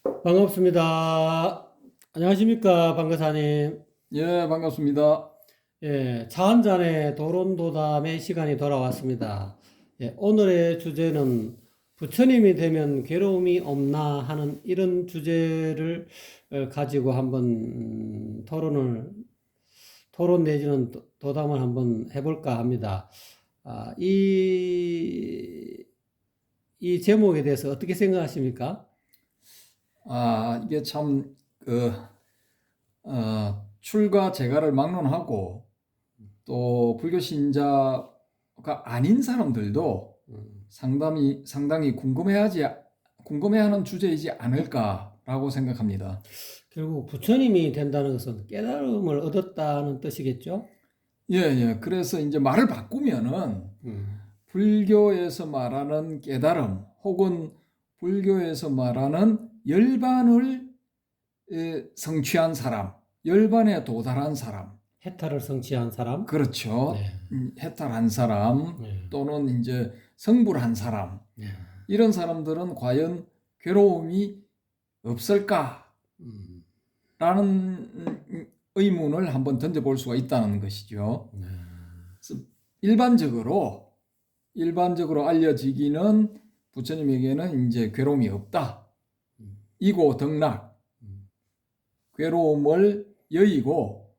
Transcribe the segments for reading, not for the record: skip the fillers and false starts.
반갑습니다. 안녕하십니까, 방거사님. 예, 반갑습니다. 예, 차 한잔의 도론도담의 시간이 돌아왔습니다. 예, 오늘의 주제는 부처님이 되면 괴로움이 없나 하는 이런 주제를 가지고 한번 토론 내지는 도담을 한번 해볼까 합니다. 아, 이 제목에 대해서 어떻게 생각하십니까? 이게 참, 출가 재가를 막론하고 또 불교 신자가 아닌 사람들도 상당히 궁금해하는 주제이지 않을까라고 생각합니다. 결국 부처님이 된다는 것은 깨달음을 얻었다는 뜻이겠죠? 예, 예. 그래서 이제 말을 바꾸면은 음, 불교에서 말하는 깨달음 혹은 불교에서 말하는 열반을 성취한 사람, 열반에 도달한 사람, 해탈을 성취한 사람? 그렇죠. 네, 해탈한 사람 네, 또는 이제 성불한 사람, 네. 이런 사람들은 과연 괴로움이 없을까라는 음, 의문을 한번 던져볼 수가 있다는 것이죠. 네. 그래서 일반적으로 알려지기는 부처님에게는 이제 괴로움이 없다. 음, 이고 덕락, 음, 괴로움을 여의고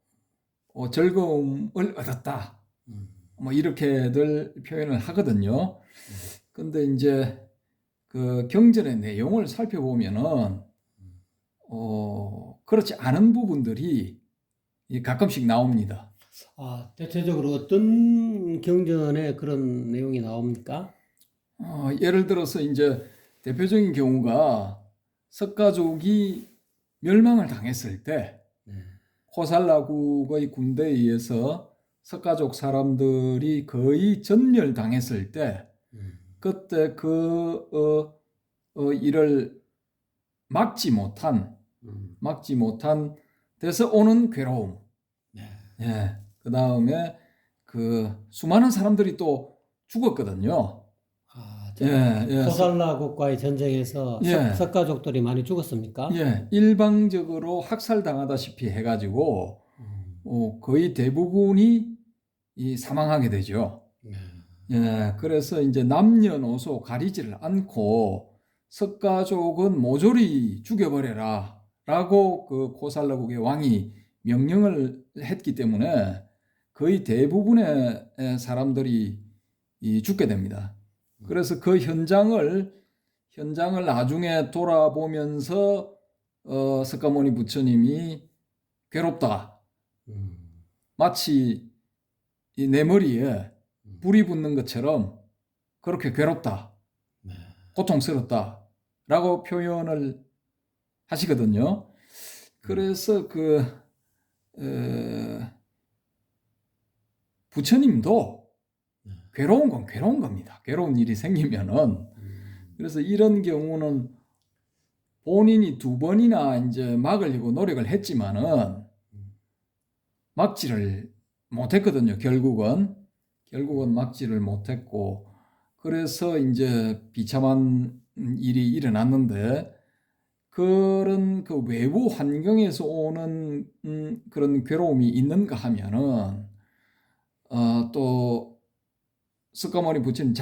즐거움을 얻었다. 음, 뭐 이렇게들 표현을 하거든요. 근데 이제 그 경전의 내용을 살펴보면은 그렇지 않은 부분들이 가끔씩 나옵니다. 대체적으로 어떤 경전에 그런 내용이 나옵니까? 예를 들어서 이제 대표적인 경우가 석가족이 멸망을 당했을 때 네, 호살라국의 군대에 의해서 석가족 사람들이 거의 전멸당했을 때 음, 그때 일을 막지 못한 음, 막지 못한 데서 오는 괴로움. 네. 예. 그 다음에 그 수많은 사람들이 또 죽었거든요. 예, 예, 호살라국과의 전쟁에서 예, 석가족들이 많이 죽었습니까? 예. 일방적으로 학살당하다시피 해가지고 음, 거의 대부분이 사망하게 되죠. 네. 예, 그래서 이제 남녀노소 가리지를 않고 석가족은 모조리 죽여버려라 라고 그 고살라국의 왕이 명령을 했기 때문에 거의 대부분의 사람들이 죽게 됩니다. 그래서 그 현장을 나중에 돌아보면서 석가모니 부처님이 괴롭다. 음, 마치 내 머리에 불이 붙는 것처럼 그렇게 괴롭다, 네. 고통스럽다라고 표현을 하시거든요. 그래서 부처님도 네. 괴로운 건 괴로운 겁니다. 괴로운 일이 생기면은. 그래서 이런 경우는 본인이 두 번이나 이제 막으려고 노력을 했지만은 막지를 못했거든요. 결국은 막지를 못했고, 그래서 이제 비참한 일이 일어났는데, 그런 그 외부 환경에서 오는 그런 괴로움이 있는가 하면은 또 스카모니 부처님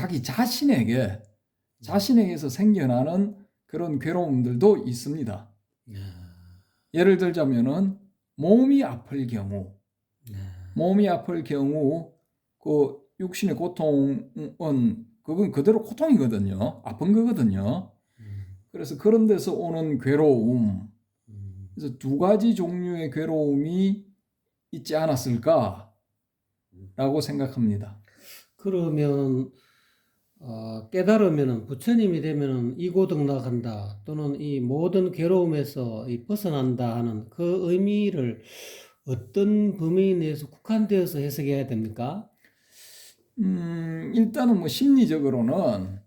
자신에게서 생겨나는 그런 괴로움들도 있습니다. 네. 예를 들자면은 몸이 아플 경우, 네. 몸이 아플 경우 그 육신의 고통은 그건 그대로 고통이거든요. 아픈 거거든요. 음, 그래서 그런 데서 오는 괴로움. 음. 그래서 두 가지 종류의 괴로움이 있지 않았을까라고 생각합니다. 그러면 깨달으면은 부처님이 되면은 이고등락한다 또는 이 모든 괴로움에서 벗어난다 하는 그 의미를 어떤 범위 내에서 국한되어서 해석해야 됩니까? 일단은 뭐 심리적으로는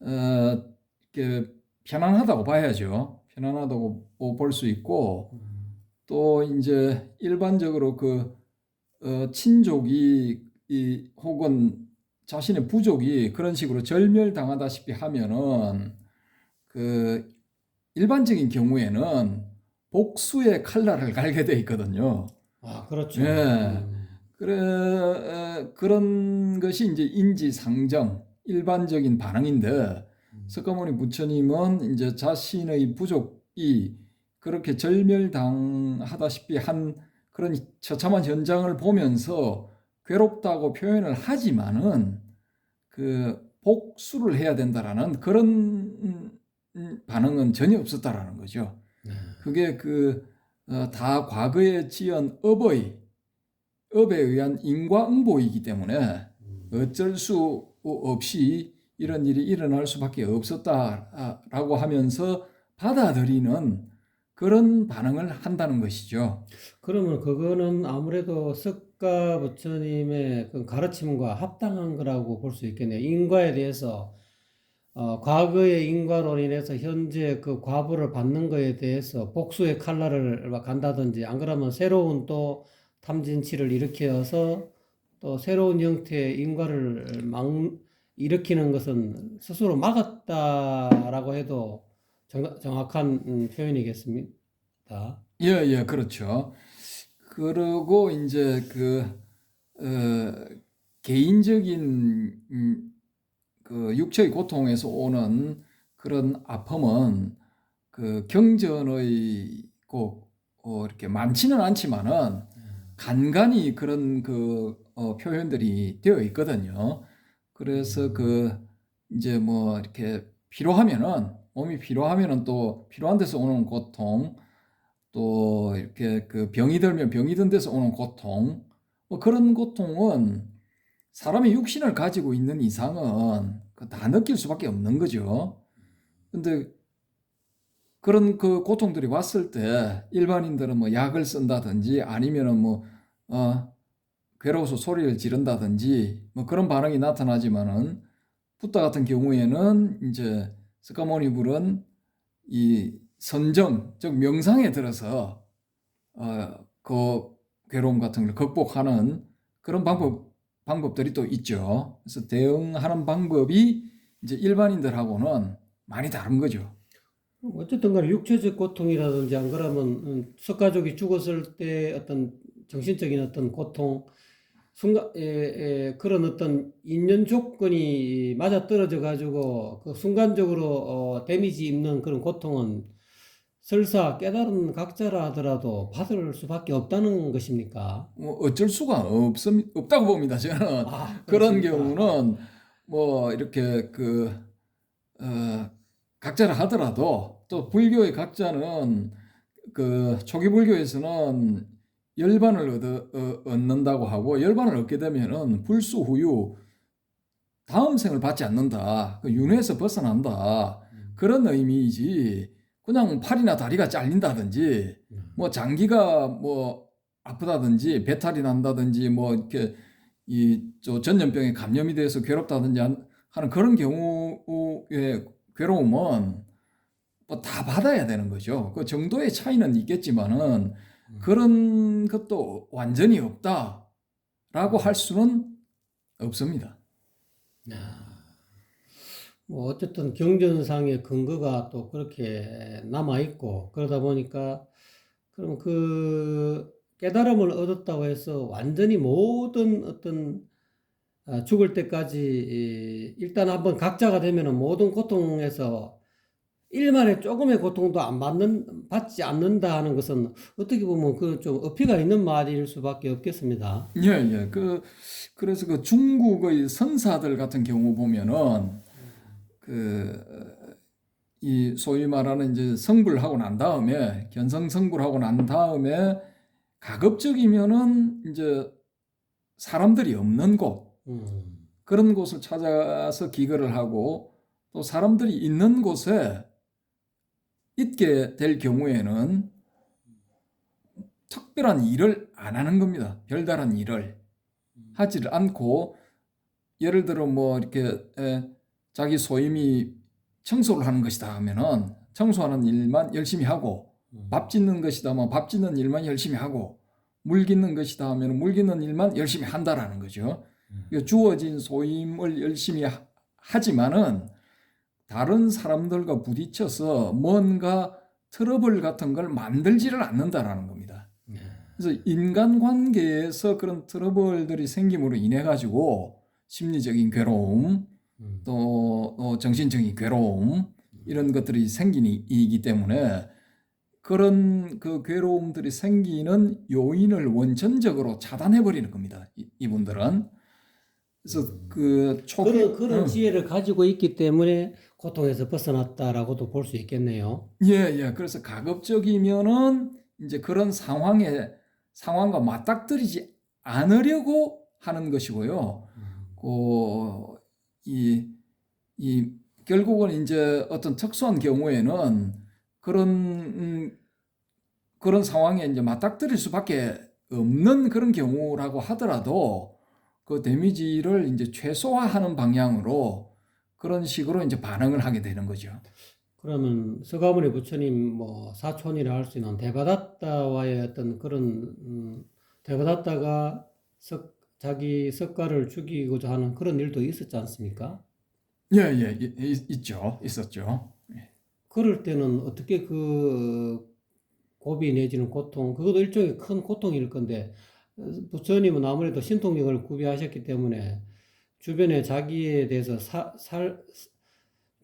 이렇게 편안하다고 봐야죠. 편안하다고 볼 수 있고, 또 이제 일반적으로 친족이 혹은 자신의 부족이 그런 식으로 절멸당하다시피 하면은 그 일반적인 경우에는 복수의 칼날을 갈게 돼 있거든요. 아, 그렇죠. 예. 그런 것이 이제 인지상정, 일반적인 반응인데, 석가모니 부처님은 이제 자신의 부족이 그렇게 절멸당하다시피 한 그런 처참한 현장을 보면서 괴롭다고 표현을 하지만은 그 복수를 해야 된다라는 그런 반응은 전혀 없었다라는 거죠. 네. 그게 다 과거에 지은 업에 의한 인과응보이기 때문에 어쩔 수 없이 이런 일이 일어날 수밖에 없었다라고 하면서 받아들이는 그런 반응을 한다는 것이죠. 그러면 그거는 아무래도 석가 부처님의 그 가르침과 합당한 거라고 볼 수 있겠네요. 인과에 대해서 과거의 인과로 인해서 현재 그 과보를 받는 거에 대해서 복수의 칼날을 간다든지 안 그러면 새로운 또 탐진치를 일으켜서 또 새로운 형태의 인과를 일으키는 것은 스스로 막았다라고 해도 정확한 표현이겠습니다. 예, 예, 그렇죠. 그리고 이제 개인적인 그 육체의 고통에서 오는 그런 아픔은 그 경전의 꼭 이렇게 많지는 않지만은 간간히 그런 표현들이 되어 있거든요. 그래서 이제 뭐 이렇게 필요하면은 몸이 필요하면은 또 필요한 데서 오는 고통, 또 이렇게 그 병이 들면 병이 든 데서 오는 고통, 뭐 그런 고통은 사람의 육신을 가지고 있는 이상은 다 느낄 수밖에 없는 거죠. 근데 그런 그 고통들이 왔을 때 일반인들은 뭐 약을 쓴다든지 아니면은 괴로워서 소리를 지른다든지 뭐 그런 반응이 나타나지만은 붓다 같은 경우에는 이제 스카모니 불은 이 선정, 즉 명상에 들어서 그 괴로움 같은 걸 극복하는 그런 방법들이 또 있죠. 그래서 대응하는 방법이 이제 일반인들하고는 많이 다른 거죠. 어쨌든 간에 육체적 고통이라든지 안 그러면 석가족이 죽었을 때 어떤 정신적인 어떤 고통, 그런 어떤 인연 조건이 맞아떨어져 가지고 그 순간적으로 데미지 입는 그런 고통은 설사 깨달은 각자라 하더라도 받을 수밖에 없다는 것입니까? 뭐 어쩔 수가 없다고 봅니다. 저는 아, 그런 그렇습니까? 경우는 뭐 이렇게 각자라 하더라도 또 불교의 각자는 그 초기 불교에서는 열반을 얻는다고 하고 열반을 얻게 되면은 불수 후유 다음 생을 받지 않는다. 그 윤회에서 벗어난다. 그런 의미이지. 그냥 팔이나 다리가 잘린다든지 뭐 장기가 뭐 아프다든지 배탈이 난다든지 뭐 이렇게 전염병에 감염이 돼서 괴롭다든지 하는 그런 경우의 괴로움은 뭐 다 받아야 되는 거죠. 그 정도의 차이는 있겠지만은 그런 것도 완전히 없다라고 할 수는 없습니다. 뭐 어쨌든 경전상의 근거가 또 그렇게 남아 있고 그러다 보니까 그럼 그 깨달음을 얻었다고 해서 완전히 모든 어떤 죽을 때까지 일단 한번 각자가 되면은 모든 고통에서 일말의 조금의 고통도 받지 않는다 하는 것은 어떻게 보면 그 좀 어폐가 있는 말일 수밖에 없겠습니다. 예, 예. 그래서 그 중국의 선사들 같은 경우 보면은 이 소위 말하는 이제 성불하고 난 다음에 견성성불하고 난 다음에 가급적이면은 이제 사람들이 없는 곳 그런 곳을 찾아서 기거를 하고 또 사람들이 있는 곳에 있게 될 경우에는 특별한 일을 안 하는 겁니다. 별다른 일을 하지를 않고 예를 들어 뭐 이렇게 자기 소임이 청소를 하는 것이다 하면은 청소하는 일만 열심히 하고 밥 짓는 것이다 하면 밥 짓는 일만 열심히 하고 물 깃는 것이다 하면 물 깃는 일만 열심히 한다라는 거죠. 주어진 소임을 열심히 하지만은 다른 사람들과 부딪혀서 뭔가 트러블 같은 걸 만들지를 않는다라는 겁니다. 그래서 인간관계에서 그런 트러블들이 생김으로 인해 가지고 심리적인 괴로움, 또 정신적인 괴로움 이런 것들이 생기기 때문에 그런 그 괴로움들이 생기는 요인을 원천적으로 차단해 버리는 겁니다. 이분들은. 그래서 그 초기 그런 지혜를 가지고 있기 때문에 고통에서 벗어났다라고도 볼 수 있겠네요. 예. 그래서 가급적이면은 이제 그런 상황과 맞닥뜨리지 않으려고 하는 것이고요. 이 결국은 이제 어떤 특수한 경우에는 그런 상황에 이제 맞닥뜨릴 수밖에 없는 그런 경우라고 하더라도 그 데미지를 이제 최소화하는 방향으로 그런 식으로 이제 반응을 하게 되는 거죠. 그러면 서가모니 부처님 뭐 사촌이라 할 수 있는 대바다타와의 어떤 그런 대바다타가 자기 석가를 죽이고자 하는 그런 일도 있었지 않습니까? 있었죠. 그럴 때는 어떻게 그 고비 내지는 고통, 그것도 일종의 큰 고통일 건데 부처님은 아무래도 신통력을 구비하셨기 때문에 주변에 자기에 대해서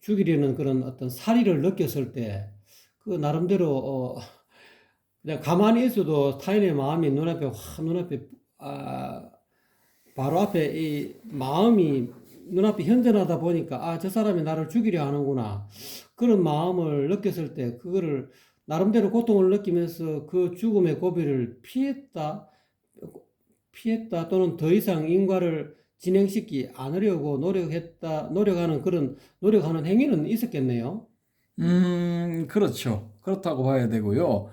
죽이려는 그런 어떤 살의를 느꼈을 때 그 나름대로 그냥 가만히 있어도 타인의 마음이 눈앞에 바로 앞에 이 마음이 눈앞에 현존하다 보니까 저 사람이 나를 죽이려 하는구나 그런 마음을 느꼈을 때 그거를 나름대로 고통을 느끼면서 그 죽음의 고비를 피했다 또는 더 이상 인과를 진행시키지 않으려고 노력하는 그런 노력하는 행위는 있었겠네요. 그렇죠. 그렇다고 봐야 되고요.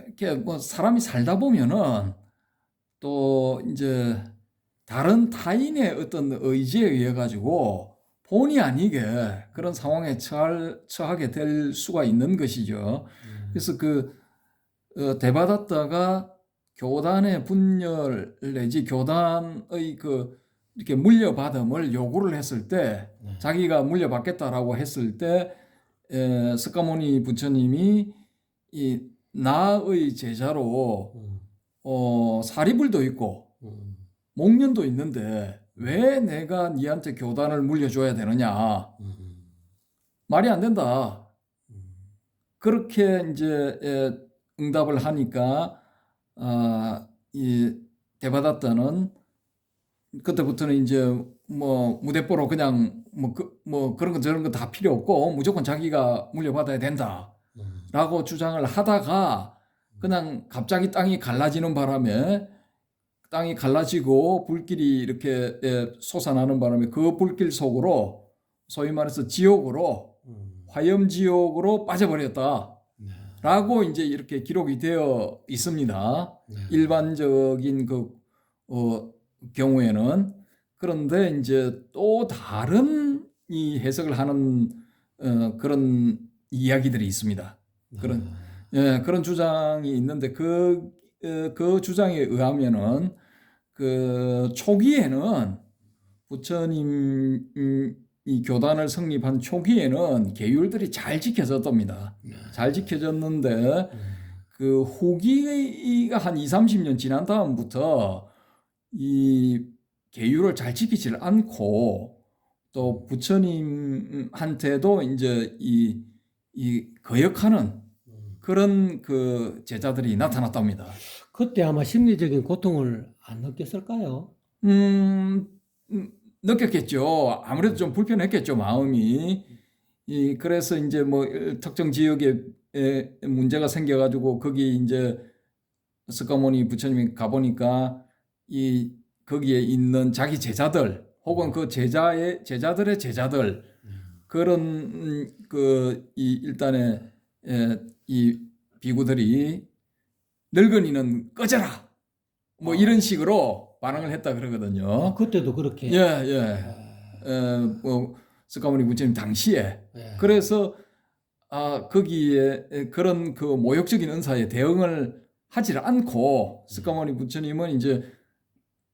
이렇게 뭐 사람이 살다 보면은 또 이제 다른 타인의 어떤 의지에 의해 가지고 본의 아니게 그런 상황에 처하게 될 수가 있는 것이죠. 그래서 대바다타가 교단의 분열 내지 교단의 이렇게 물려받음을 요구를 했을 때 자기가 물려받겠다라고 했을 때 스카모니 부처님이 이 나의 제자로 사리불도 있고 목련도 있는데 왜 내가 니한테 교단을 물려줘야 되느냐 말이 안 된다 그렇게 이제 응답을 하니까 이 대바다타는 그때부터는 이제 뭐 무대뽀로 그냥 뭐 그런 거 저런 거 다 필요 없고 무조건 자기가 물려받아야 된다라고 주장을 하다가 그냥 갑자기 땅이 갈라지는 바람에 땅이 갈라지고 불길이 이렇게 솟아나는 바람에 그 불길 속으로 소위 말해서 지옥으로 화염지옥으로 빠져버렸다. 라고 이제 이렇게 기록이 되어 있습니다. 일반적인 경우에는. 그런데 이제 또 다른 이 해석을 하는 그런 이야기들이 있습니다. 그런 주장이 있는데 그 주장에 의하면은 초기에는 부처님 이 교단을 성립한 초기에는 계율들이 잘 지켜졌답니다. 잘 지켜졌는데 그 후기가 한 2, 30년 지난 다음부터 이 계율을 잘 지키질 않고 또 부처님한테도 이제 이 거역하는 그런 제자들이 나타났답니다. 그때 아마 심리적인 고통을 안 느꼈을까요? 느꼈겠죠. 아무래도 좀 불편했겠죠, 마음이. 그래서 이제 뭐 특정 지역에 문제가 생겨가지고 거기 이제 스카모니 부처님이 가보니까 거기에 있는 자기 제자들 혹은 그 제자들의 제자들 그런 일단의 이 비구들이 늙은이는 꺼져라 뭐 이런 식으로 반응을 했다 그러거든요. 그때도 그렇게. 뭐 스카모니 부처님 당시에 예. 그래서 거기에 그런 모욕적인 은사에 대응을 하지 않고 스카모니 부처님은 이제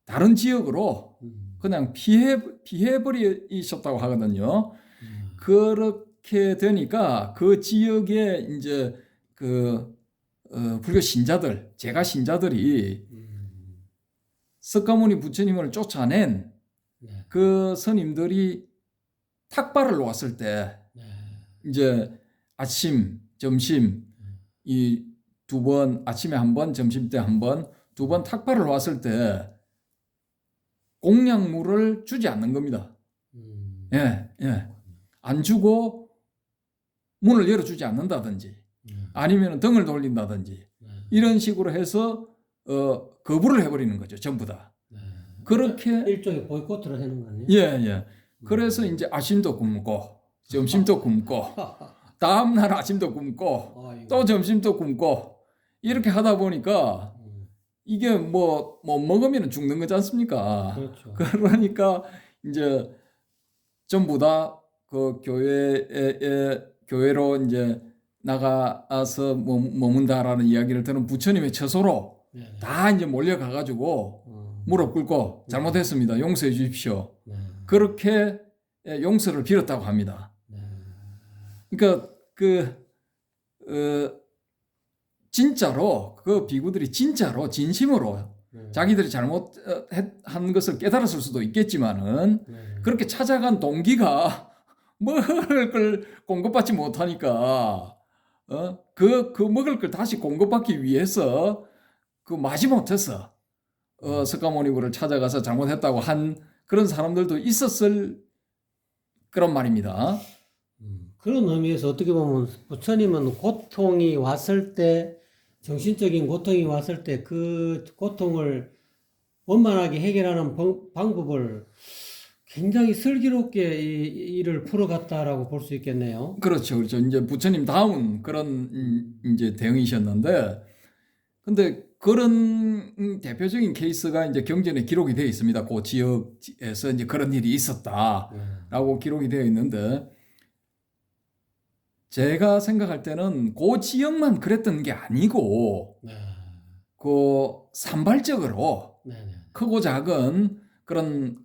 다른 지역으로 그냥 피해버리셨다고 하거든요. 그렇게 되니까 그 지역에 이제 그 불교 신자들, 제가 신자들이 석가모니 부처님을 쫓아낸 네. 그 스님들이 탁발을 놓았을 때 네. 이제 아침, 점심 이 두 번, 아침에 한 번, 점심 때 한 번, 두 번 탁발을 놓았을 때 공양물을 주지 않는 겁니다. 예, 예. 안 주고 문을 열어주지 않는다든지 아니면 등을 돌린다든지 이런 식으로 해서 거부를 해버리는 거죠. 전부 다. 그렇게 일종의 보이콧을 하는 거 아니에요? 예, 예. 그래서 이제 아침도 굶고 점심도 굶고 다음 날 아침도 굶고 아이고. 또 점심도 굶고 이렇게 하다 보니까 이게 뭐 먹으면 죽는 거지 않습니까? 그렇죠. 그러니까 이제 전부 다 그 교회로 이제 나가서 머문다라는 이야기를 들은 부처님의 처소로 네. 다 이제 몰려가 가지고 무릎 꿇고 잘못했습니다. 용서해 주십시오. 네. 그렇게 용서를 빌었다고 합니다. 네. 그러니까 진짜로 그 비구들이 진짜로 진심으로 네. 자기들이 잘못한 것을 깨달았을 수도 있겠지만은 네. 그렇게 찾아간 동기가 먹을 걸 공급받지 못하니까 그 먹을 걸 다시 공급받기 위해서 그 마지못해서 석가모니부를 찾아가서 잘못했다고 한 그런 사람들도 있었을 그런 말입니다. 그런 의미에서 어떻게 보면 부처님은 고통이 왔을 때, 정신적인 고통이 왔을 때 그 고통을 원만하게 해결하는 방법을 굉장히 슬기롭게 이 일을 풀어갔다라고 볼 수 있겠네요. 그렇죠, 그렇죠. 이제 부처님 다운 그런 이제 대응이셨는데, 근데 그런 대표적인 케이스가 이제 경전에 기록이 되어 있습니다. 그 지역에서 이제 그런 일이 있었다라고 기록이 되어 있는데, 제가 생각할 때는 그 지역만 그랬던 게 아니고, 네. 그 산발적으로 네. 네. 크고 작은 그런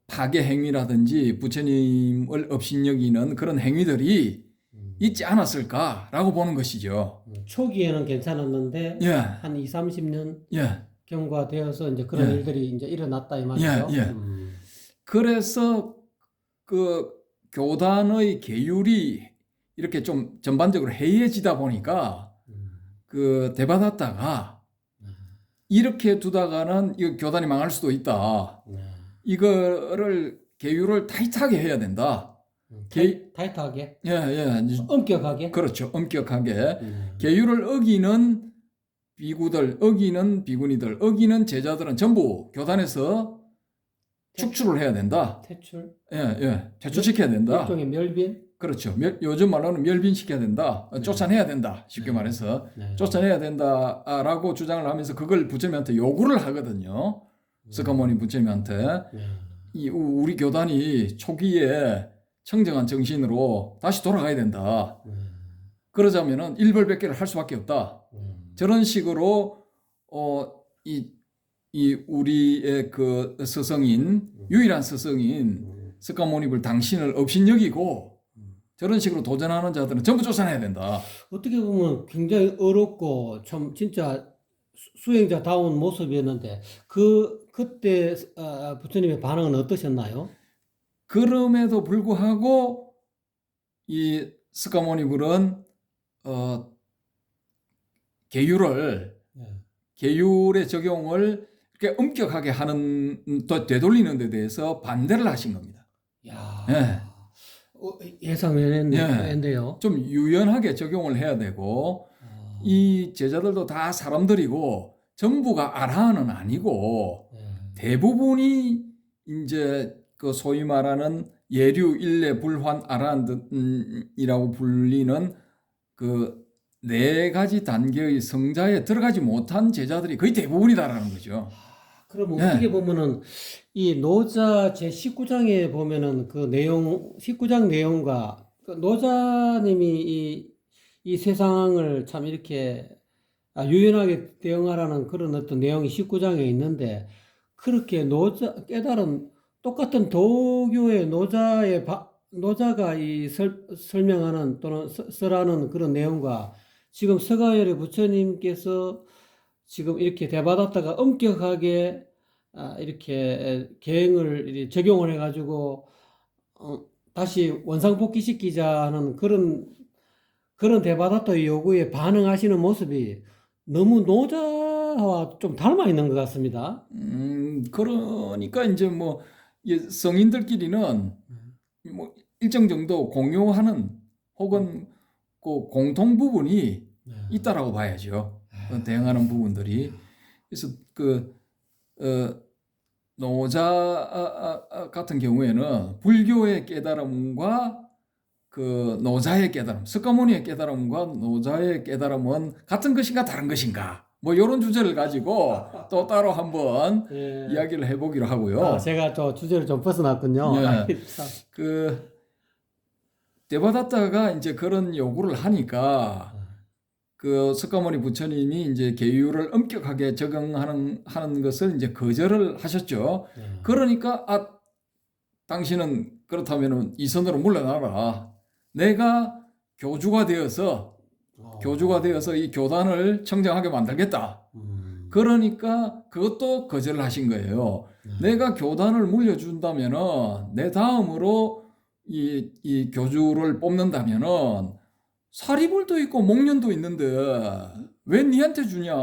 파괴 행위라든지 부처님을 업신여기는 그런 행위들이 있지 않았을까라고 보는 것이죠. 초기에는 괜찮았는데 예, 한 2, 30년 예, 경과되어서 이제 그런 예. 일들이 이제 일어났다 이 말이죠. 예, 예. 그래서 그 교단의 계율이 이렇게 좀 전반적으로 해이해지다 보니까 그 대받았다가 이렇게 두다가는 이 교단이 망할 수도 있다. 이거를 계율을 타이트하게 해야 된다. 타이트하게, 예, 예. 엄격하게. 그렇죠. 엄격하게. 계율을 어기는 비구들, 어기는 비구니들, 어기는 제자들은 전부 교단에서 축출을 해야 된다. 퇴출. 예, 예. 퇴출시켜야 된다. 일종의 멸빈. 그렇죠. 요즘 말로는 멸빈시켜야 된다. 쫓아내야 된다. 쉽게 말해서. 쫓아내야 된다라고 주장을 하면서 그걸 부처님한테 요구를 하거든요. 석가모니 부처님한테. 우리 교단이 초기에 청정한 정신으로 다시 돌아가야 된다. 그러자면은 일벌백계를 할 수밖에 없다. 저런 식으로 이 우리의 그 스승인 유일한 스승인 석가모니를 당신을 업신여기고 저런 식으로 도전하는 자들은 전부 쫓아내야 된다. 어떻게 보면 굉장히 어렵고 참 진짜 수행자다운 모습이었는데 그때 부처님의 반응은 어떠셨나요? 그럼에도 불구하고 이 석가모니불은 계율의 적용을 이렇게 엄격하게 하는 또 되돌리는 데 대해서 반대를 하신 겁니다. 야, 예. 예상했는데요. 좀 유연하게 적용을 해야 되고 이 제자들도 다 사람들이고 전부가 아라한은 아니고 대부분이 이제 그 소위 말하는 예류 일례 불환 아라한이라고 불리는 그 네 가지 단계의 성자에 들어가지 못한 제자들이 거의 대부분이다라는 거죠. 그럼 어떻게 보면은 이 노자 제 19장에 보면은 그 내용 19장 내용과 그 노자님이 이 세상을 참 이렇게 유연하게 대응하라는 그런 어떤 내용이 19장에 있는데 그렇게 깨달은 똑같은 도교의 노자가 설명하는 또는 설하는 그런 내용과 지금 서가열의 부처님께서 지금 이렇게 대받았다가 엄격하게 이렇게 계행을 이렇게 적용을 해가지고 다시 원상복귀시키자는 그런 대바다토의 요구에 반응하시는 모습이 너무 노자와 좀 닮아 있는 것 같습니다. 그러니까 이제 뭐 성인들끼리는 뭐 일정 정도 공유하는 혹은 그 공통 부분이 있다라고 봐야죠. 대응하는 부분들이. 그래서 노자 같은 경우에는 불교의 깨달음과 그 노자의 깨달음, 석가모니의 깨달음과 노자의 깨달음은 같은 것인가 다른 것인가? 뭐 이런 주제를 가지고 또 따로 한번 예. 이야기를 해보기로 하고요. 제가 또 주제를 좀 벗어났군요. 예. 아이, 참. 그 대바다타가 이제 그런 요구를 하니까 그 석가모니 부처님이 이제 계율을 엄격하게 적용하는 것을 이제 거절을 하셨죠. 그러니까 당신은 그렇다면은 이 선으로 물러나라. 내가 교주가 되어서 이 교단을 청정하게 만들겠다. 그러니까 그것도 거절을 하신 거예요. 내가 교단을 물려준다면은 내 다음으로 이 교주를 뽑는다면은 사리불도 있고 목련도 있는데 왜 니한테 주냐?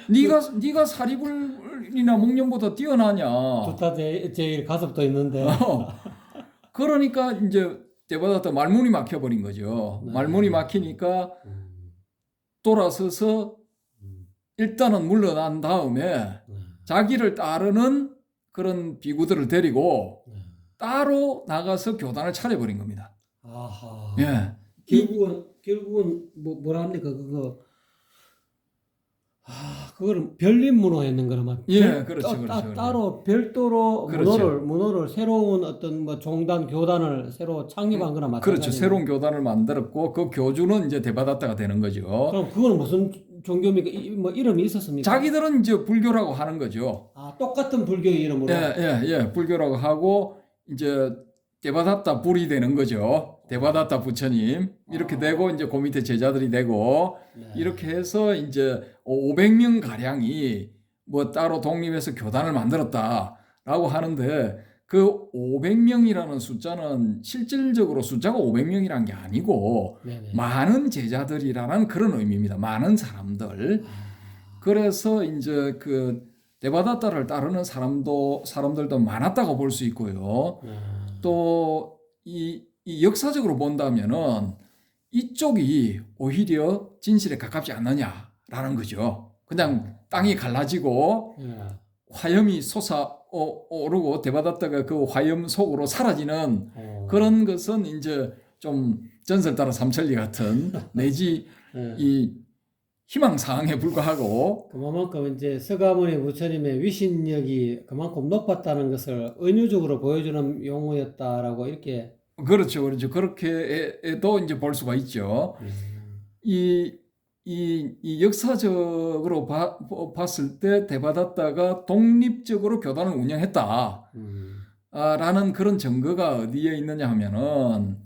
네가 사리불이나 목련보다 뛰어나냐? 좋다 제일 가섭도 있는데. 그러니까 이제 대바다타 말문이 막혀버린 거죠. 말문이 막히니까 돌아서서 일단은 물러난 다음에 자기를 따르는 그런 비구들을 데리고 따로 나가서 교단을 차려버린 겁니다. 아하. 예. 결국은 뭐랍니까 그거. 그거를 별림문호 했는 거라면. 예, 그렇죠. 따로 별도로 그렇죠. 문호를 새로운 어떤 뭐 종단 교단을 새로 창립한 거나 마찬가지. 그렇죠. 새로운 교단을 만들었고 그 교주는 이제 대바다타가 되는 거죠. 그럼 그거는 무슨 종교입니까? 뭐 이름이 있었습니까? 자기들은 이제 불교라고 하는 거죠. 똑같은 불교의 이름으로. 예. 불교라고 하고 이제 대바다타 불이 되는 거죠. 대바다타 부처님 이렇게 되고 이제 그 밑에 제자들이 되고 이렇게 해서 이제 500명 가량이 뭐 따로 독립해서 교단을 만들었다라고 하는데 그 500명이라는 숫자는 실질적으로 숫자가 500명이라는 게 아니고 많은 제자들이라는 그런 의미입니다. 많은 사람들. 그래서 이제 그 대바다타를 따르는 사람들도 많았다고 볼 수 있고요. 또 이 역사적으로 본다면은 이쪽이 오히려 진실에 가깝지 않느냐라는 거죠. 그냥 땅이 갈라지고 화염이 솟아오르고 대바다타가 그 화염 속으로 사라지는 그런 것은 이제 좀 전설 따라 삼천리 같은 내지 이 희망사항에 불과하고 그만큼 이제 서가모니 부처님의 위신력이 그만큼 높았다는 것을 은유적으로 보여주는 용어였다라고 이렇게. 그렇죠. 그렇게도 이제 볼 수가 있죠. 이 역사적으로 봤을 때 대바다타가 독립적으로 교단을 운영했다. 라는 그런 증거가 어디에 있느냐 하면은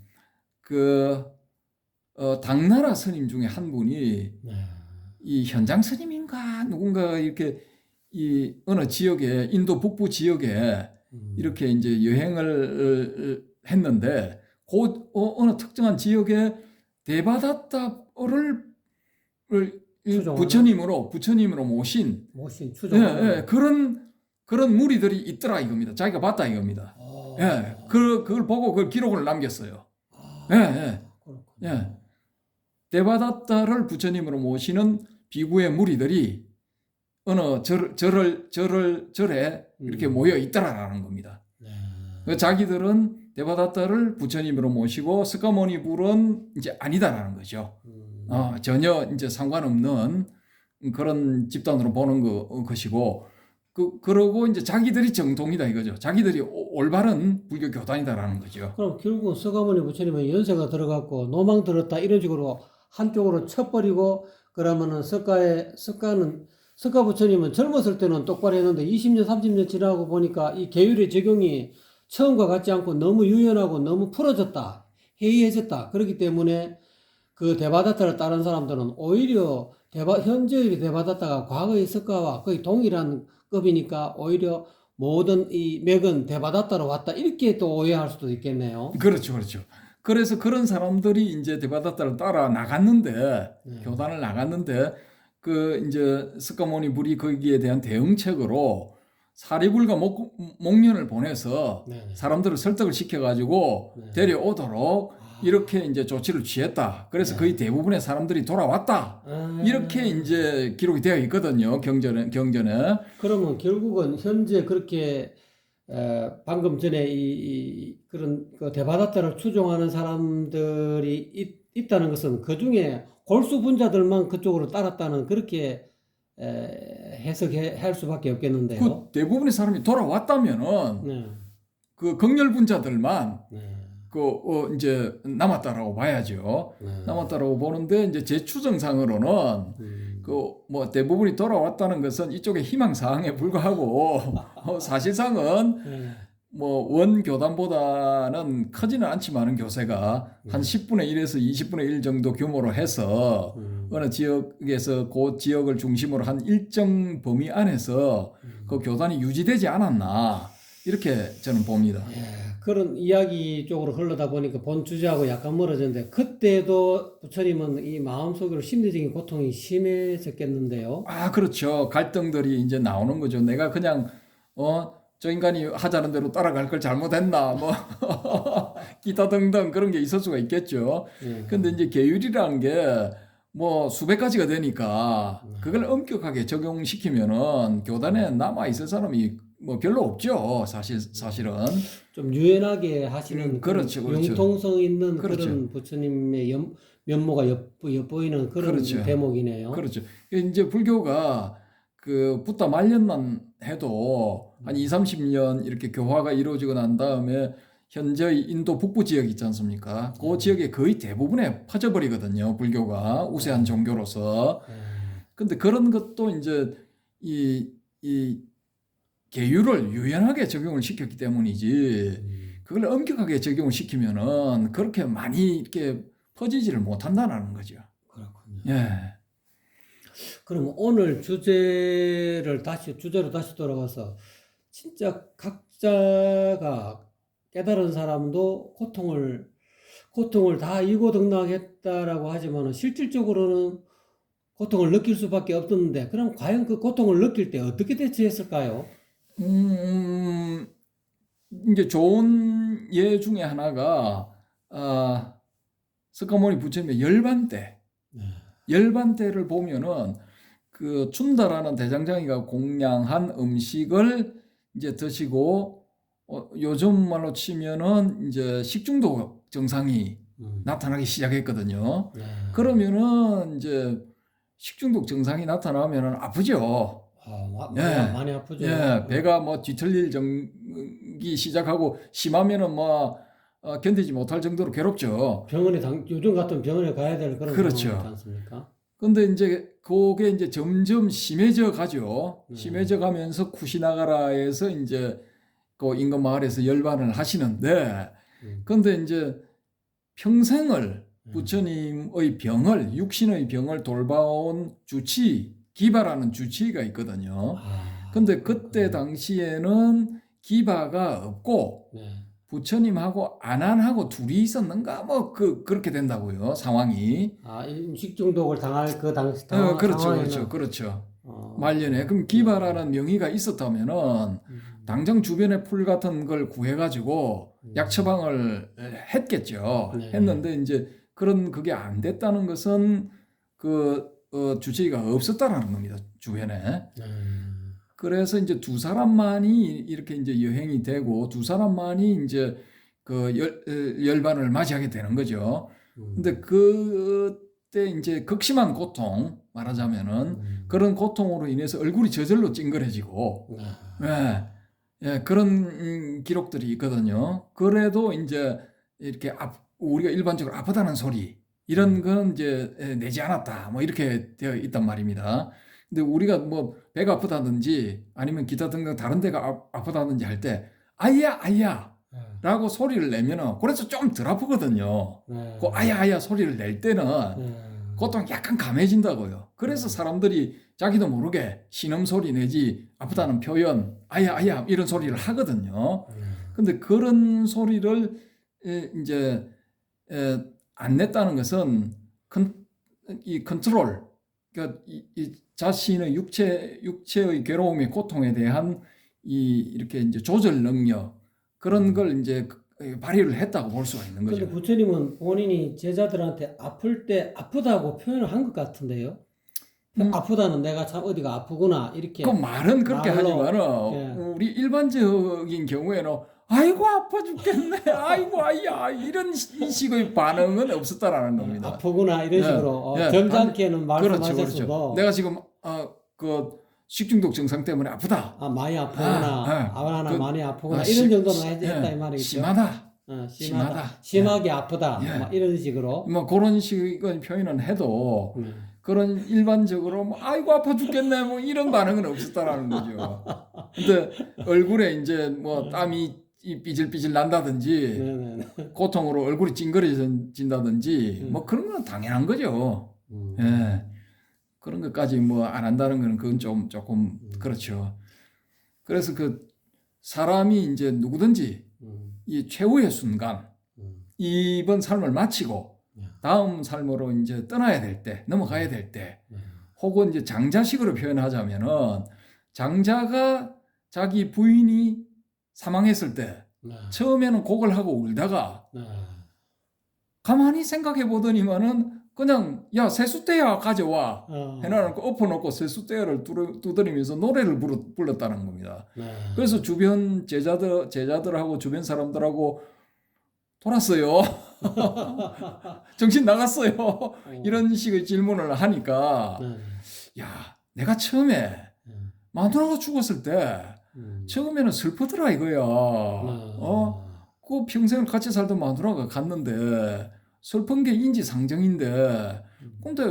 당나라 스님 중에 한 분이 이 현장 스님인가 누군가 이렇게 이 어느 지역에 인도 북부 지역에 이렇게 이제 여행을 했는데 어느 특정한 지역에 대바다타를 부처님으로 모신 추종. 그런 무리들이 있더라 이겁니다. 자기가 봤다 이겁니다. 그걸 보고 그 기록을 남겼어요. 대바다타를 부처님으로 모시는 비구의 무리들이 어느 절에 이렇게 모여 있더라라는 겁니다. 자기들은 대바다타를 부처님으로 모시고 석가모니 불은 이제 아니다라는 거죠. 전혀 이제 상관없는 그런 집단으로 보는 것이고 그러고 이제 자기들이 정통이다 이거죠. 자기들이 올바른 불교 교단이다라는 거죠. 그럼 결국은 서가모니 부처님은 연세가 들어갔고 노망 들었다 이런 식으로 한쪽으로 쳐버리고 그러면은 석가는 석가 부처님은 젊었을 때는 똑바로 했는데 20년, 30년 지나고 보니까 이 계율의 적용이 처음과 같지 않고 너무 유연하고 너무 풀어졌다. 해이해졌다. 그렇기 때문에 그 대바다타를 따른 사람들은 오히려 현재의 대바다타가 과거의 석가와 거의 동일한 급이니까 오히려 모든 이 맥은 대바다타로 왔다. 이렇게 또 오해할 수도 있겠네요. 그렇죠, 그렇죠. 그래서 그런 사람들이 이제 대바다타를 따라 나갔는데 네. 교단을 나갔는데 그 이제 석가모니 불이 거기에 대한 대응책으로 사리불과 목련을 보내서 네. 사람들을 설득을 시켜가지고 네. 데려오도록 이렇게 이제 조치를 취했다. 그래서 네. 거의 대부분의 사람들이 돌아왔다. 이렇게 이제 기록이 되어 있거든요. 경전에. 그러면 결국은 현재 그렇게 방금 전에 그런 그 대바다타를 추종하는 사람들이 있다는 것은 그 중에 골수 분자들만 그쪽으로 따랐다는 그렇게 해석할 수밖에 없겠는데요. 그 대부분의 사람이 돌아왔다면은 네, 그 극렬분자들만 네, 이제 남았다라고 봐야죠. 네. 남았다라고 보는데 이제 제 추정상으로는 그 뭐 대부분이 돌아왔다는 것은 이쪽의 희망 사항에 불과하고 사실상은 네, 뭐 원 교단보다는 크지는 않지만은 교세가 한 10분의 1에서 20분의 1 정도 규모로 해서 어느 지역에서 그 지역을 중심으로 한 일정 범위 안에서 그 교단이 유지되지 않았나 이렇게 저는 봅니다. 그런 이야기 쪽으로 흘러다 보니까 본 주제하고 약간 멀어졌는데 그때도 부처님은 이 마음속으로 심리적인 고통이 심해졌겠는데요. 아, 그렇죠. 갈등들이 이제 나오는 거죠. 내가 그냥 저 인간이 하자는 대로 따라갈 걸 잘못했나 뭐 기타 등등 그런 게 있을 수가 있겠죠. 네. 근데 이제 계율이라는 게 뭐 수백 가지가 되니까 그걸 엄격하게 적용시키면은 교단에 남아 있을 사람이 뭐 별로 없죠. 사실은. 좀 유연하게 하시는 그렇죠, 그런 그렇죠. 융통성 있는 그렇죠. 그런 부처님의 면모가 엿보이는 그런 그렇죠. 대목이네요. 그렇죠. 이제 불교가 그 붓다 말년만 해도 한 2, 30년 이렇게 교화가 이루어지고 난 다음에 현재의 인도 북부 지역 있지 않습니까? 그 지역에 거의 대부분에 퍼져버리거든요. 불교가 우세한 종교로서. 근데 그런 것도 이제 이 계율을 유연하게 적용을 시켰기 때문이지 그걸 엄격하게 적용을 시키면은 그렇게 많이 이렇게 퍼지지를 못한다는 거죠. 그렇군요. 예. 그럼 오늘 주제로 다시 돌아가서 진짜 각자가 깨달은 사람도 고통을 다 이고등락했다라고 하지만은 실질적으로는 고통을 느낄 수밖에 없었는데 그럼 과연 그 고통을 느낄 때 어떻게 대처했을까요? 이제 좋은 예 중에 하나가 석가모니 부처님의 열반때. 열반때를 보면은 그 춘다라는 대장장이가 공양한 음식을 이제 드시고 요즘 말로 치면은 이제 식중독 증상이 나타나기 시작했거든요. 그러면은 이제 식중독 증상이 나타나면은 아프죠. 많이 아프죠. 배가 뭐 뒤틀릴 정기 시작하고 심하면은 뭐 견디지 못할 정도로 괴롭죠. 요즘 같은 병원에 가야 될 그런 그렇죠. 상황이지 않습니까? 근데 이제 그게 이제 점점 심해져 가죠. 심해져 가면서 쿠시나가라에서 이제 그 인근 마을에서 열반을 하시는데, 근데 이제 평생을 부처님의 병을, 육신의 병을 돌봐온 주치, 기바라는 주치의가 있거든요. 근데 그때 당시에는 기바가 없고 부처님하고 안한하고 둘이 있었는가 뭐 그렇게 된다고요, 상황이. 음식 중독을 당할 그 당시 그렇죠, 상황에는 그렇죠. 말년에 그럼 기바라는 명의가 있었다면은 당장 주변에 풀 같은 걸 구해가지고 약 처방을 했겠죠. 했는데 이제 그게 안 됐다는 것은 주치의가 없었다라는 겁니다, 주변에. 그래서 이제 두 사람만이 이렇게 이제 여행이 되고 두 사람만이 이제 그 열반을 맞이하게 되는 거죠. 근데 그때 이제 극심한 고통 말하자면은 그런 고통으로 인해서 얼굴이 저절로 찡그려지고 그런 기록들이 있거든요. 그래도 이제 이렇게 우리가 일반적으로 아프다는 소리 이런 건 이제 내지 않았다 뭐 이렇게 되어 있단 말입니다. 근데 우리가 뭐 배가 아프다든지 아니면 기타 등등 다른 데가 아프다든지 할 때 아야 아야 네. 라고 소리를 내면은 그래서 좀 덜 아프거든요. 네. 그 아야 아야 소리를 낼 때는 네. 고통이 약간 감해진다고요. 그래서 사람들이 자기도 모르게 신음소리 내지 아프다는 표현 아야 아야 이런 소리를 하거든요. 근데 그런 소리를 이제 안 냈다는 것은 이 컨트롤, 그러니까 이 자신의 육체의 괴로움의 고통에 대한 이렇게 이제 조절 능력 그런 걸 이제 발휘를 했다고 볼 수가 있는 근데 거죠. 부처님은 본인이 제자들한테 아플 때 아프다고 표현을 한 것 같은데요. 아프다는 내가 참 어디가 아프구나 이렇게 그 말은 그렇게 말로, 하지만은 예. 우리 일반적인 경우에는 아이고 아파 죽겠네, 아이고 아야 이런 식의 반응은 없었다라는 겁니다. 아프구나 이런 예, 식으로 예. 점잖게는 그렇죠, 말씀하셨어도 그렇죠. 내가 지금 그 식중독 증상 때문에 아프다. 많이 아프구나, 아, 나 많이 아프구나 시- 이런 정도는 했다 이 말이겠죠. 심하다. 심하다. 심하게 아프다. 예. 막 이런 식으로. 뭐 그런 식의 표현은 해도 그런 일반적으로 뭐 아이고 아파 죽겠네 뭐 이런 반응은 없었다라는 거죠. 근데 얼굴에 이제 뭐 땀이 삐질삐질 난다든지 네네. 고통으로 얼굴이 찡그려진다든지 뭐 그런 건 당연한 거죠. 예. 그런 것까지 뭐 안 한다는 거는 그건 조금 그렇죠. 그래서 그 사람이 이제 누구든지 이 최후의 순간 이번 삶을 마치고 다음 삶으로 이제 떠나야 될 때, 넘어가야 될 때, 혹은 이제 장자식으로 표현하자면은 장자가 자기 부인이 사망했을 때 처음에는 곡을 하고 울다가 가만히 생각해 보더니만은 그냥 야 세숫대야 가져와 해놔놓고 엎어놓고 세숫대야를 두드리면서 노래를 불렀다는 겁니다. 그래서 주변 제자들하고 주변 사람들하고 돌았어요. 정신 나갔어요. 이런 식의 질문을 하니까 야 내가 처음에 마누라가 죽었을 때 처음에는 슬프더라 이거야. 그 평생을 같이 살던 마누라가 갔는데 슬픈 게 인지상정인데 근데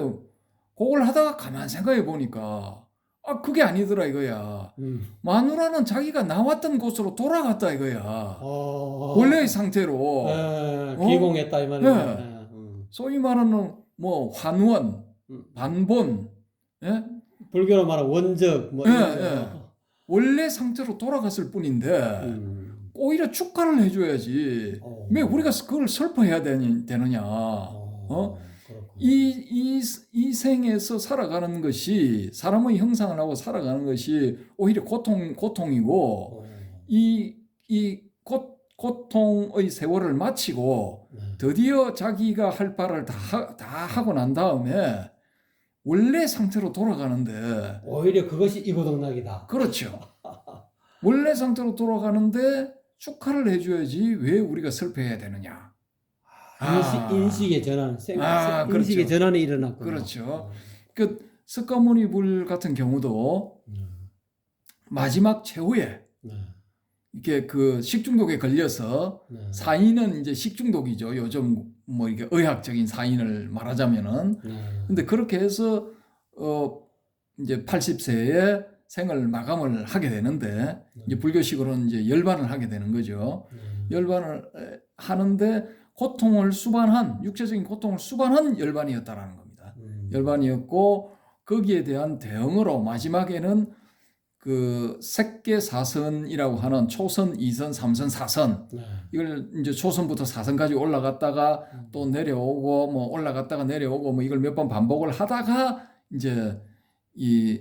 그걸 하다가 가만 생각해 보니까 그게 아니더라 이거야. 마누라는 자기가 나왔던 곳으로 돌아갔다 이거야. 원래의 상태로. 비공했다 이 말이야. 네. 소위 말하는 뭐 환원, 반본, 예? 불교로 말하는 원적 뭐 이런 거. 원래 상태로 돌아갔을 뿐인데 오히려 축하를 해줘야지. 왜 우리가 그걸 슬퍼해야 되느냐? 이 생에서 살아가는 것이 사람의 형상을 하고 살아가는 것이 오히려 고통이고 이 고통의 세월을 마치고 드디어 자기가 할 바를 다 하고 난 다음에 원래 상태로 돌아가는데 오히려 그것이 이고동락이다. 그렇죠. 원래 상태로 돌아가는데 축하를 해줘야지 왜 우리가 슬퍼해야 되느냐. 인식의 전환, 인식의 그렇죠. 전환이 일어났군요. 그렇죠. 그 석가모니불 같은 경우도 마지막 최후에 이게 그 식중독에 걸려서 사인은 이제 식중독이죠. 요즘 뭐 이게 의학적인 사인을 말하자면은. 근데 그렇게 해서 이제 80세에 생을 마감을 하게 되는데 이제 불교식으로는 이제 열반을 하게 되는 거죠. 열반을 하는데 육체적인 고통을 수반한 열반이었다라는 겁니다. 열반이었고 거기에 대한 대응으로 마지막에는 그 색계사선이라고 하는 초선, 2선, 3선, 4선 이걸 이제 초선부터 4선까지 올라갔다가 또 내려오고 뭐 올라갔다가 내려오고 뭐 이걸 몇 번 반복을 하다가 이제 이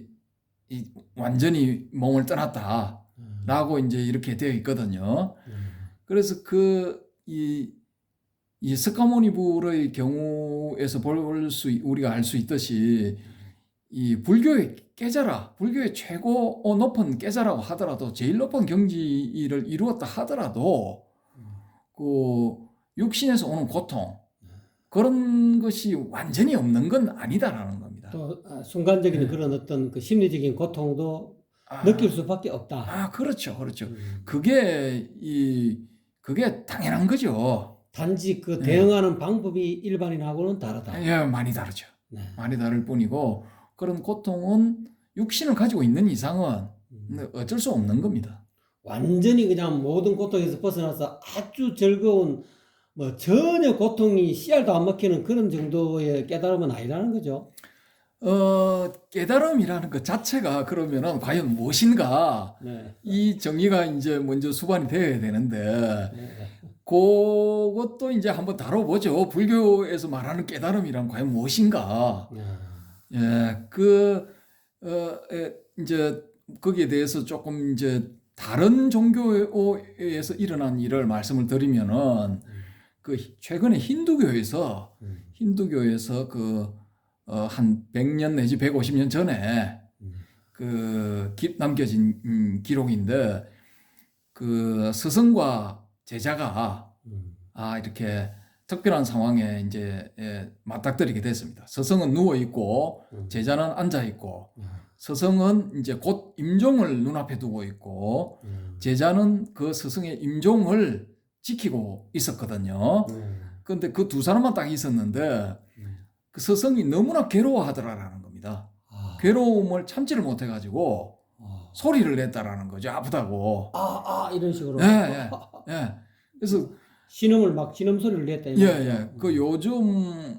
완전히 몸을 떠났다라고 이제 이렇게 되어 있거든요. 그래서 이 석가모니불의 경우에서 우리가 알 수 있듯이 이 불교의 깨자라, 불교의 최고 높은 깨자라고 하더라도 제일 높은 경지를 이루었다 하더라도 그 육신에서 오는 고통 그런 것이 완전히 없는 건 아니다라는 겁니다. 또 순간적인 그런 어떤 그 심리적인 고통도 느낄 수밖에 없다. 그렇죠, 그렇죠. 그게 당연한 거죠. 단지 그 대응하는 방법이 일반인하고는 다르다. 예, 많이 다르죠. 많이 다를 뿐이고 그런 고통은 육신을 가지고 있는 이상은 음. 어쩔 수 없는 겁니다. 완전히 그냥 모든 고통에서 벗어나서 아주 즐거운 뭐 전혀 고통이 씨알도 안 먹히는 그런 정도의 깨달음은 아니라는 거죠. 깨달음이라는 것 자체가 그러면은 과연 무엇인가? 네. 이 정의가 이제 먼저 수반이 되어야 되는데, 네. 그것도 이제 한번 다뤄보죠. 불교에서 말하는 깨달음이란 과연 무엇인가? 예, 이제 거기에 대해서 조금 이제 다른 종교에서 일어난 일을 말씀을 드리면은, 최근에 힌두교에서 한 100년 내지 150년 전에 남겨진 기록인데, 스승과 제자가 이렇게 특별한 상황에 이제 맞닥뜨리게 됐습니다. 스승은 누워 있고 제자는 앉아 있고, 스승은 이제 곧 임종을 눈앞에 두고 있고, 제자는 그 스승의 임종을 지키고 있었거든요. 그런데 그 두 사람만 딱 있었는데 그 스승이 너무나 괴로워하더라라는 겁니다. 괴로움을 참지를 못해가지고 소리를 냈다라는 거죠. 아프다고. 이런 식으로. 예. 그래서 신음을 막 신음 소리를 냈다. 그 요즘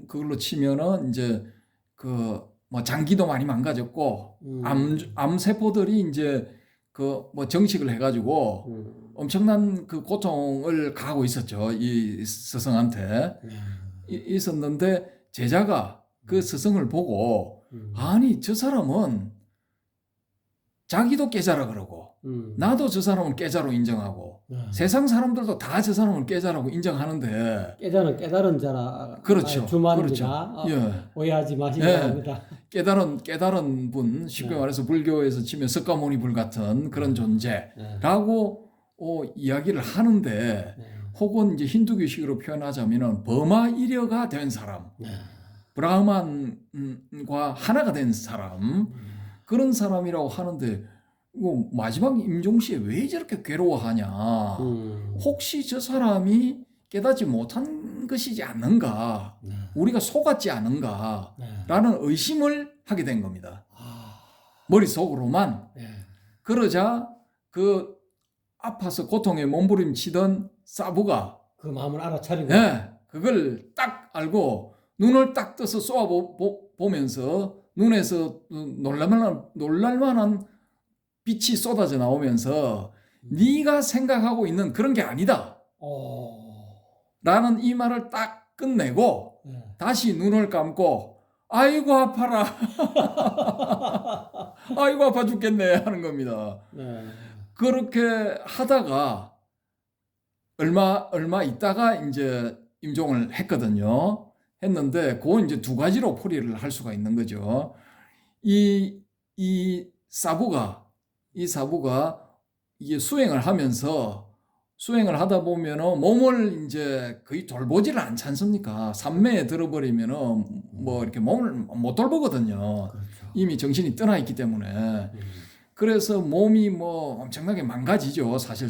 그걸로 치면은 이제 뭐 장기도 많이 망가졌고 암 세포들이 이제 뭐 정식을 해가지고 엄청난 그 고통을 가하고 있었죠. 이 스승한테. 있었는데 제자가 그 스승을 보고 아니 저 사람은 자기도 깨자라 그러고 나도 저 사람은 깨자로 인정하고 세상 사람들도 다 저 사람을 깨자라고 인정하는데 깨자는 깨달은 자라. 그렇죠. 주만입니다. 오해하지 마시기 바랍니다. 깨달은 분, 쉽게 말해서 불교에서 치면 석가모니불 같은 그런 존재라고 이야기를 하는데, 혹은 이제 힌두교식으로 표현하자면은 버마이려가 된 사람, 브라흐만과 하나가 된 사람, 그런 사람이라고 하는데, 마지막 임종시에 왜 저렇게 괴로워하냐? 혹시 저 사람이 깨닫지 못한 것이지 않는가? 우리가 속았지 않은가? 라는 의심을 하게 된 겁니다. 머릿속으로만. 그러자 그 아파서 고통에 몸부림치던 사부가 그 마음을 알아차리고 그걸 딱 알고 눈을 딱 떠서 쏘아보면서 눈에서 놀랄만한 빛이 쏟아져 나오면서 네가 생각하고 있는 그런 게 아니다 라는 이 말을 딱 끝내고 다시 눈을 감고 아이고 아파라 아이고 아파 죽겠네 하는 겁니다. 그렇게 하다가 얼마 있다가 이제 임종을 했는데 그건 이제 두 가지로 풀이를 할 수가 있는 거죠. 이 사부가 이게 수행을 하다 보면은 몸을 이제 거의 돌보지를 않지 않습니까? 산매에 들어버리면은 뭐 이렇게 몸을 못 돌보거든요. 그렇죠. 이미 정신이 떠나 있기 때문에. 그래서 몸이 뭐 엄청나게 망가지죠. 사실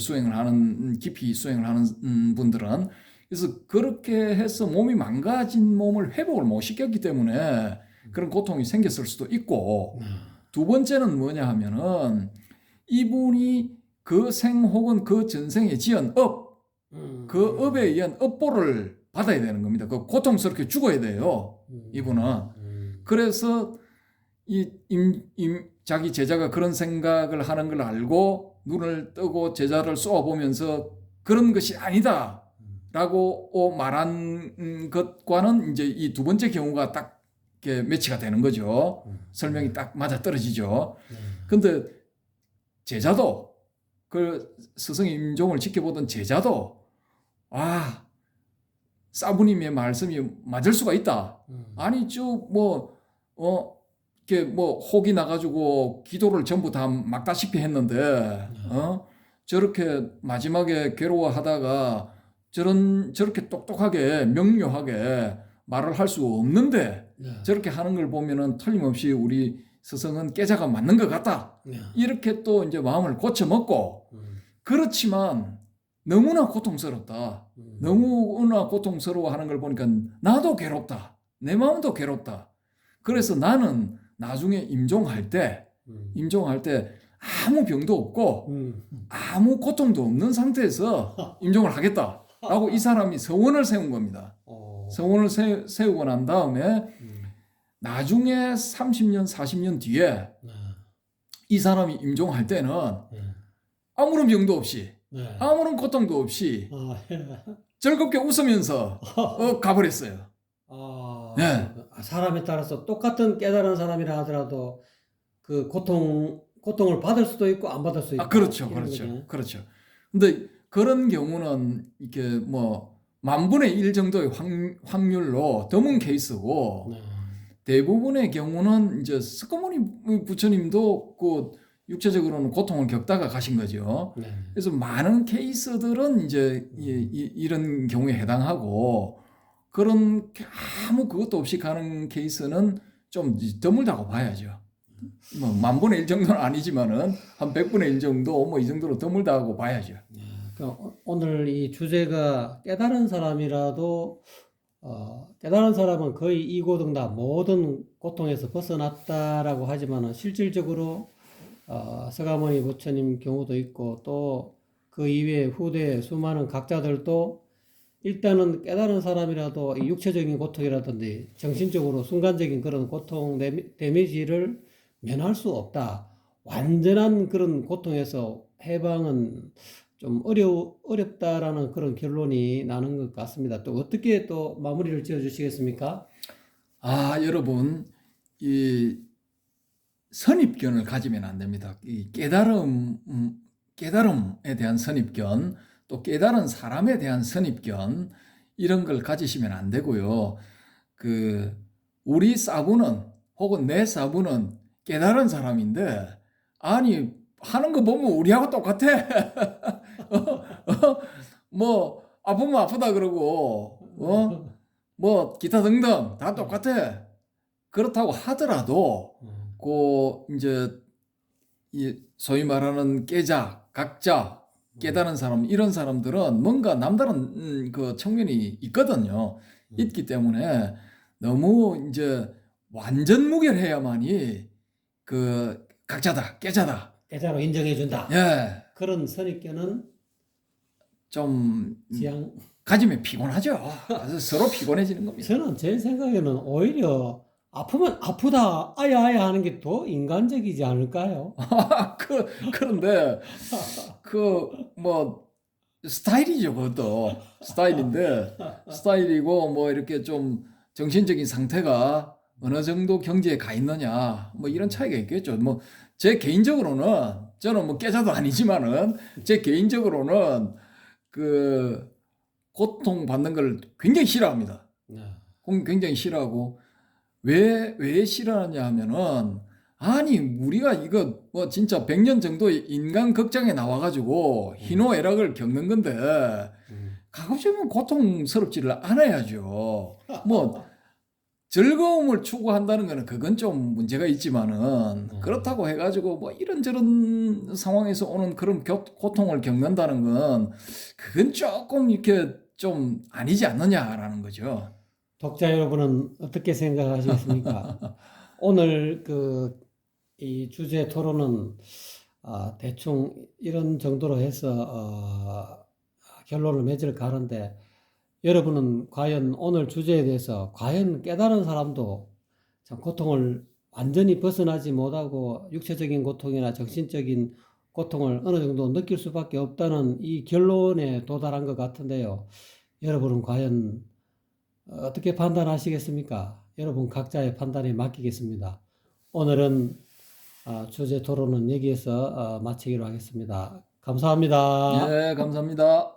깊이 수행을 하는 분들은. 그래서 그렇게 해서 몸이 망가진 몸을 회복을 못 시켰기 때문에 그런 고통이 생겼을 수도 있고, 두 번째는 뭐냐 하면은 이분이 그 생 혹은 그 전생에 지은 그 업에 의한 업보를 받아야 되는 겁니다. 그 고통스럽게 죽어야 돼요. 이분은. 그래서 자기 제자가 그런 생각을 하는 걸 알고 눈을 뜨고 제자를 쏘아보면서 그런 것이 아니다 라고 말한 것과는 이제 이 두 번째 경우가 딱 이렇게 매치가 되는 거죠. 설명이 딱 맞아 떨어지죠. 근데 제자도 그 스승의 임종을 지켜보던 제자도 사부님의 말씀이 맞을 수가 있다. 아니 이렇게 혹이 나가지고 기도를 전부 다 막다시피 했는데 저렇게 마지막에 괴로워하다가 저렇게 똑똑하게 명료하게 말을 할 수 없는데 저렇게 하는 걸 보면은 틀림없이 우리 스승은 깨자가 맞는 것 같다. 이렇게 또 이제 마음을 고쳐먹고, 그렇지만 너무나 고통스럽다. 너무나 고통스러워하는 걸 보니까 나도 괴롭다. 내 마음도 괴롭다. 그래서 나는 나중에 임종할 때 음. 아무 병도 없고 음. 아무 고통도 없는 상태에서 임종을 하겠다라고 이 사람이 서원을 세운 겁니다. 서원을 세우고 난 다음에 나중에 30년, 40년 뒤에 네. 이 사람이 임종할 때는 네. 아무런 병도 없이 네. 아무런 고통도 없이 아, 즐겁게 웃으면서 가버렸어요. 네. 사람에 따라서 똑같은 깨달은 사람이라 하더라도 그 고통을 받을 수도 있고 안 받을 수도 있고. 그렇죠, 이런 그렇죠, 거죠. 그렇죠. 근데 그런 경우는 이렇게 뭐 10,000분의 1 정도의 확률로 드문 케이스고 네. 대부분의 경우는 이제 스커모니 부처님도 그 육체적으로는 고통을 겪다가 가신 거죠. 네. 그래서 많은 케이스들은 이제 이런 경우에 해당하고 그런 아무 그것도 없이 가는 케이스는 좀 드물다고 봐야죠. 뭐 10,000분의 1 정도는 아니지만은 한 100분의 1 정도 뭐 이 정도로 드물다고 봐야죠. 그러니까 오늘 이 주제가 깨달은 사람이라도 깨달은 사람은 거의 이고등다 모든 고통에서 벗어났다라고 하지만은 실질적으로 서가모니 부처님 경우도 있고 또 그 이외에 후대 수많은 각자들도 일단은 깨달은 사람이라도 이 육체적인 고통이라든지 정신적으로 순간적인 그런 고통 데미지를 면할 수 없다. 완전한 그런 고통에서 해방은 좀 어렵다라는 그런 결론이 나는 것 같습니다. 또 어떻게 또 마무리를 지어 주시겠습니까? 여러분, 이 선입견을 가지면 안 됩니다. 이 깨달음에 대한 선입견, 또 깨달은 사람에 대한 선입견, 이런 걸 가지시면 안 되고요. 우리 사부는, 혹은 내 사부는 깨달은 사람인데, 아니, 하는 거 보면 우리하고 똑같아. 뭐, 아프면 아프다 그러고, 뭐, 기타 등등 다 똑같아. 그렇다고 하더라도, 이제, 소위 말하는 각자, 깨달은 사람, 이런 사람들은 뭔가 남다른 그 측면이 있거든요. 있기 때문에 너무 이제 완전 무결해야만이 깨자다. 깨자로 인정해준다. 예. 그런 선입견은 좀 지향. 가지면 피곤하죠. 서로 피곤해지는 겁니다. 저는 제 생각에는 오히려 아프면 아프다, 아야 하는 게 더 인간적이지 않을까요? 그런데 뭐 스타일이죠. 그것도 스타일이고 뭐 이렇게 좀 정신적인 상태가 어느 정도 경지에 가 있느냐 뭐 이런 차이가 있겠죠. 뭐 제 개인적으로는 저는 뭐 깨자도 아니지만은 제 개인적으로는 고통 받는 걸 굉장히 싫어합니다. 굉장히 싫어하고 왜 싫어하냐 하면은 아니 우리가 이거 뭐 진짜 100년 정도의 인간 극장에 나와가지고 희노애락을 겪는 건데 가급적이면 고통스럽지를 않아야죠. 뭐 즐거움을 추구한다는 거는 그건 좀 문제가 있지만은 그렇다고 해가지고 뭐 이런저런 상황에서 오는 그런 고통을 겪는다는 건 그건 조금 이렇게 좀 아니지 않느냐라는 거죠. 독자 여러분은 어떻게 생각하시겠습니까? 오늘 이 주제 토론은 대충 이런 정도로 해서 결론을 맺을 가는데 여러분은 과연 오늘 주제에 대해서 과연 깨달은 사람도 참 고통을 완전히 벗어나지 못하고 육체적인 고통이나 정신적인 고통을 어느 정도 느낄 수밖에 없다는 이 결론에 도달한 것 같은데요. 여러분은 과연 어떻게 판단하시겠습니까? 여러분 각자의 판단에 맡기겠습니다. 오늘은 주제 토론은 여기에서 마치기로 하겠습니다. 감사합니다. 네, 감사합니다.